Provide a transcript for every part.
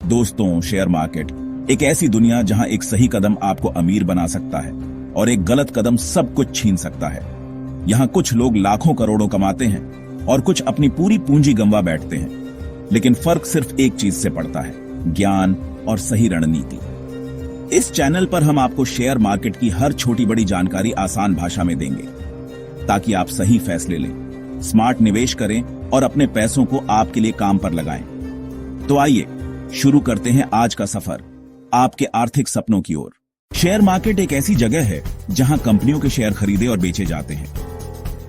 दोस्तों, share market एक ऐसी दुनिया जहां एक सही कदम आपको अमीर बना सकता है और एक गलत कदम सब कुछ छीन सकता है। यहां कुछ लोग लाखों करोड़ों कमाते हैं और कुछ अपनी पूरी पूंजी गंवा बैठते हैं, लेकिन फर्क सिर्फ एक चीज से पड़ता है, ज्ञान और सही रणनीति। इस चैनल पर हम आपको शेयर मार्केट की हर छोटी बड़ी जानकारी आसान भाषा में देंगे ताकि आप सही फैसले लें, स्मार्ट निवेश करें और अपने पैसों को आपके लिए काम पर लगाएं। तो आइए शुरू करते हैं आज का सफर आपके आर्थिक सपनों की ओर। शेयर मार्केट एक ऐसी जगह है जहां कंपनियों के शेयर खरीदे और बेचे जाते हैं।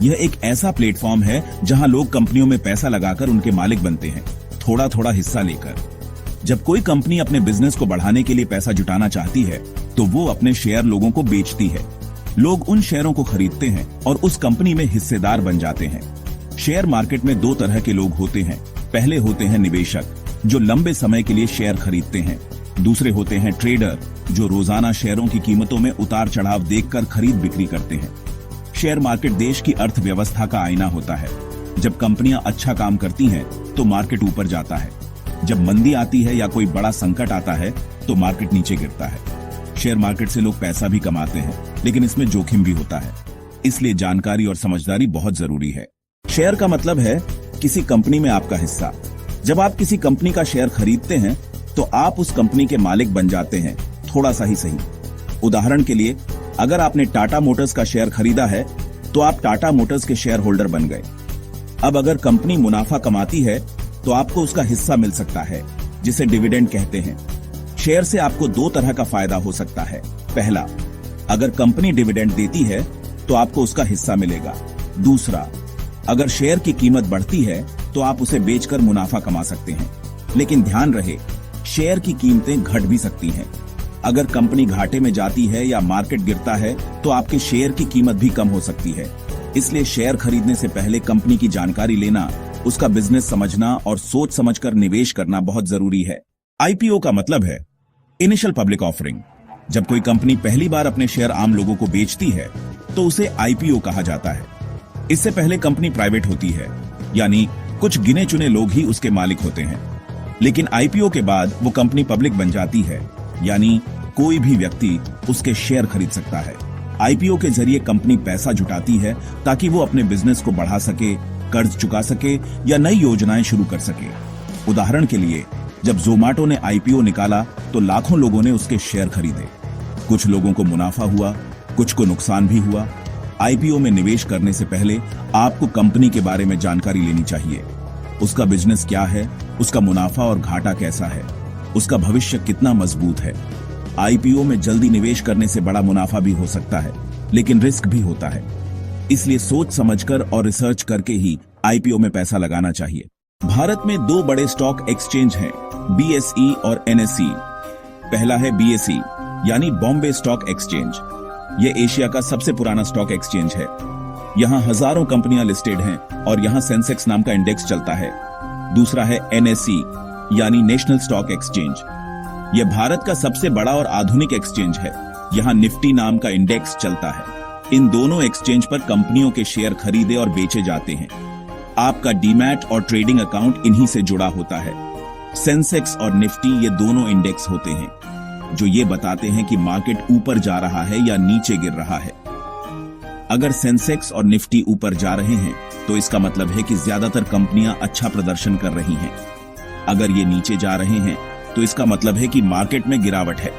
यह एक ऐसा प्लेटफॉर्म है जहां लोग कंपनियों में पैसा लगाकर उनके मालिक बनते हैं, थोड़ा थोड़ा हिस्सा लेकर। जब कोई कंपनी अपने बिजनेस को बढ़ाने के लिए पैसा जुटाना चाहती है तो वो अपने शेयर लोगों को बेचती है। लोग उन शेयरों को खरीदते हैं और उस कंपनी में हिस्सेदार बन जाते हैं। शेयर मार्केट में दो तरह के लोग होते हैं। पहले होते हैं निवेशक, जो लंबे समय के लिए शेयर खरीदते हैं। दूसरे होते हैं ट्रेडर, जो रोजाना शेयरों की कीमतों में उतार चढ़ाव देखकर खरीद बिक्री करते हैं। शेयर मार्केट देश की अर्थव्यवस्था का आईना होता है। जब कंपनियां अच्छा काम करती हैं तो मार्केट ऊपर जाता है। जब मंदी आती है या कोई बड़ा संकट आता है तो मार्केट नीचे गिरता है। शेयर मार्केट से लोग पैसा भी कमाते हैं, लेकिन इसमें जोखिम भी होता है, इसलिए जानकारी और समझदारी बहुत जरूरी है। शेयर का मतलब है किसी कंपनी में आपका हिस्सा। जब आप किसी कंपनी का शेयर खरीदते हैं तो आप उस कंपनी के मालिक बन जाते हैं, थोड़ा सा ही सही। उदाहरण के लिए, अगर आपने टाटा मोटर्स का शेयर खरीदा है तो आप टाटा मोटर्स के शेयर होल्डर बन गए। अब अगर कंपनी मुनाफा कमाती है तो आपको उसका हिस्सा मिल सकता है, जिसे डिविडेंड कहते हैं। शेयर से आपको दो तरह का फायदा हो सकता है। पहला, अगर कंपनी डिविडेंड देती है तो आपको उसका हिस्सा मिलेगा। दूसरा, अगर शेयर की कीमत बढ़ती है तो आप उसे बेचकर मुनाफा कमा सकते हैं। लेकिन ध्यान रहे, शेयर की कीमतें घट भी सकती हैं। अगर कंपनी घाटे में जाती है या मार्केट गिरता है तो आपके शेयर की कीमत भी कम हो सकती है। इसलिए शेयर खरीदने से पहले कंपनी की जानकारी लेना, उसका बिजनेस समझना और सोच समझकर निवेश करना बहुत जरूरी है। आईपीओ का मतलब है इनिशियल पब्लिक ऑफरिंग। जब कोई कंपनी पहली बार अपने शेयर आम लोगों को बेचती है तो उसे आईपीओ कहा जाता है। इससे पहले कंपनी प्राइवेट होती है, यानी कुछ गिने चुने लोग ही उसके मालिक होते हैं। लेकिन आईपीओ के बाद वो कंपनी पब्लिक बन जाती है, यानी कोई भी व्यक्ति उसके शेयर खरीद सकता है। आईपीओ के जरिए कंपनी पैसा जुटाती है ताकि वो अपने बिजनेस को बढ़ा सके, कर्ज चुका सके या नई योजनाएं शुरू कर सके। उदाहरण के लिए, जब जोमैटो ने आईपीओ निकाला तो लाखों लोगों ने उसके शेयर खरीदे। कुछ लोगों को मुनाफा हुआ, कुछ को नुकसान भी हुआ। आईपीओ में निवेश करने से पहले आपको कंपनी के बारे में जानकारी लेनी चाहिए। उसका बिजनेस क्या है, उसका मुनाफा और घाटा कैसा है, उसका भविष्य कितना मजबूत है। आईपीओ में जल्दी निवेश करने से बड़ा मुनाफा भी हो सकता है, लेकिन रिस्क भी होता है। इसलिए सोच समझकर और रिसर्च करके ही आईपीओ में पैसा लगाना चाहिए। भारत में दो बड़े स्टॉक एक्सचेंज हैं, बीएसई और एनएसई। पहला है बीएसई, यानी बॉम्बे स्टॉक एक्सचेंज। यह एशिया का सबसे पुराना स्टॉक एक्सचेंज है। यहाँ हजारों कंपनियां लिस्टेड हैं और यहाँ सेंसेक्स नाम का इंडेक्स चलता है। दूसरा है एनएसई, यानी नेशनल स्टॉक एक्सचेंज। यह भारत का सबसे बड़ा और आधुनिक एक्सचेंज है। यहाँ निफ्टी नाम का इंडेक्स चलता है। इन दोनों एक्सचेंज पर कंपनियों के शेयर खरीदे और बेचे जाते हैं। आपका डीमैट और ट्रेडिंग अकाउंट इन्हीं से जुड़ा होता है। सेंसेक्स और निफ्टी ये दोनों इंडेक्स होते हैं जो ये बताते हैं कि मार्केट ऊपर जा रहा है या नीचे गिर रहा है। अगर सेंसेक्स और निफ्टी ऊपर जा रहे हैं तो इसका मतलब है कि ज्यादातर कंपनियां अच्छा प्रदर्शन कर रही हैं। अगर ये नीचे जा रहे हैं तो इसका मतलब है कि मार्केट में गिरावट है।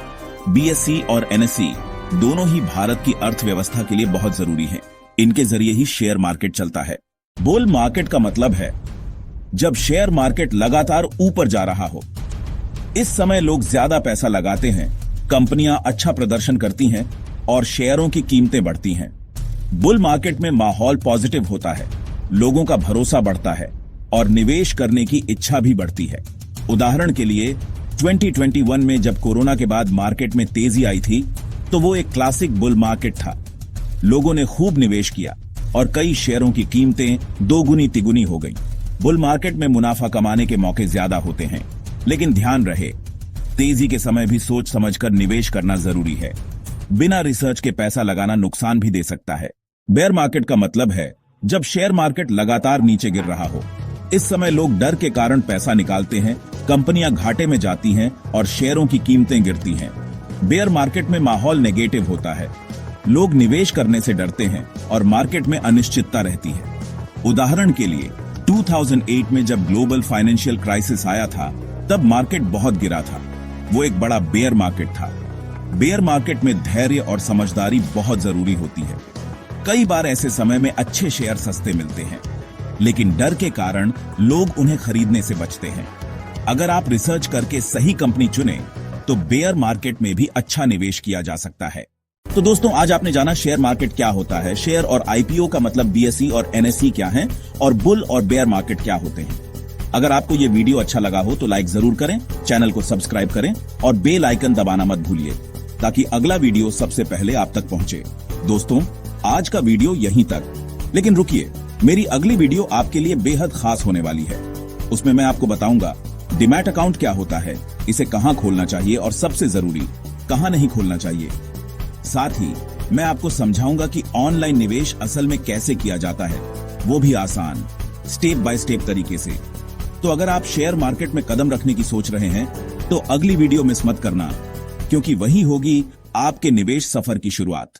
बीएसई और एनएसई दोनों ही भारत की अर्थव्यवस्था के लिए बहुत जरूरी हैं। इनके जरिए ही शेयर मार्केट चलता है। बुल मार्केट का मतलब है जब शेयर मार्केट लगातार ऊपर जा रहा हो। इस समय लोग ज्यादा पैसा लगाते हैं, कंपनियां अच्छा प्रदर्शन करती हैं और शेयरों की कीमतें बढ़ती हैं। बुल मार्केट में माहौल पॉजिटिव होता है, लोगों का भरोसा बढ़ता है और निवेश करने की इच्छा भी बढ़ती है। उदाहरण के लिए 2021 में जब कोरोना के बाद मार्केट में तेजी आई थी तो वो एक क्लासिक बुल मार्केट था। लोगों ने खूब निवेश किया और कई शेयरों की कीमतें दोगुनी तिगुनी हो गईं। बुल मार्केट में मुनाफा कमाने के मौके ज्यादा होते हैं, लेकिन ध्यान रहे, तेजी के समय भी सोच समझकर निवेश करना जरूरी है। बिना रिसर्च के पैसा लगाना नुकसान भी दे सकता है। बेयर मार्केट का मतलब है जब शेयर मार्केट लगातार नीचे गिर रहा हो। इस समय लोग डर के कारण पैसा निकालते हैं कंपनियां घाटे में जाती हैं और शेयरों की कीमतें गिरती हैं। बेयर मार्केट में माहौल नेगेटिव होता है, लोग निवेश करने से डरते हैं और मार्केट में अनिश्चितता रहती है। उदाहरण के लिए 2008 में जब ग्लोबल फाइनेंशियल क्राइसिस आया था, तब मार्केट बहुत गिरा था। वो एक बड़ा बेयर मार्केट था। बेयर मार्केट में धैर्य और समझदारी बहुत जरूरी होती है। कई बार ऐसे समय में अच्छे शेयर सस्ते मिलते हैं, लेकिन डर के कारण लोग उन्हें खरीदने से बचते हैं। अगर आप रिसर्च करके सही कंपनी चुने तो बेयर मार्केट में भी अच्छा निवेश किया जा सकता है। तो दोस्तों, आज आपने जाना शेयर मार्केट क्या होता है, शेयर और आईपीओ का मतलब बीएसई और एनएसई क्या है, और बुल और बेयर मार्केट क्या होते हैं। अगर आपको ये वीडियो अच्छा लगा हो तो लाइक जरूर करें, चैनल को सब्सक्राइब करें और बेल आइकन दबाना मत भूलिए, ताकि अगला वीडियो सबसे पहले आप तक पहुंचे। दोस्तों, आज का वीडियो यहीं तक, लेकिन रुकिए, मेरी अगली वीडियो आपके लिए बेहद खास होने वाली है। उसमें मैं आपको बताऊंगा डीमैट अकाउंट क्या होता है, इसे कहां खोलना चाहिए और सबसे जरूरी कहां नहीं खोलना चाहिए। साथ ही मैं आपको समझाऊंगा कि ऑनलाइन निवेश असल में कैसे किया जाता है, वो भी आसान, स्टेप बाय स्टेप तरीके से। तो अगर आप शेयर मार्केट में कदम रखने की सोच रहे हैं तो अगली वीडियो मिस मत करना, क्योंकि वही होगी आपके निवेश सफर की शुरुआत।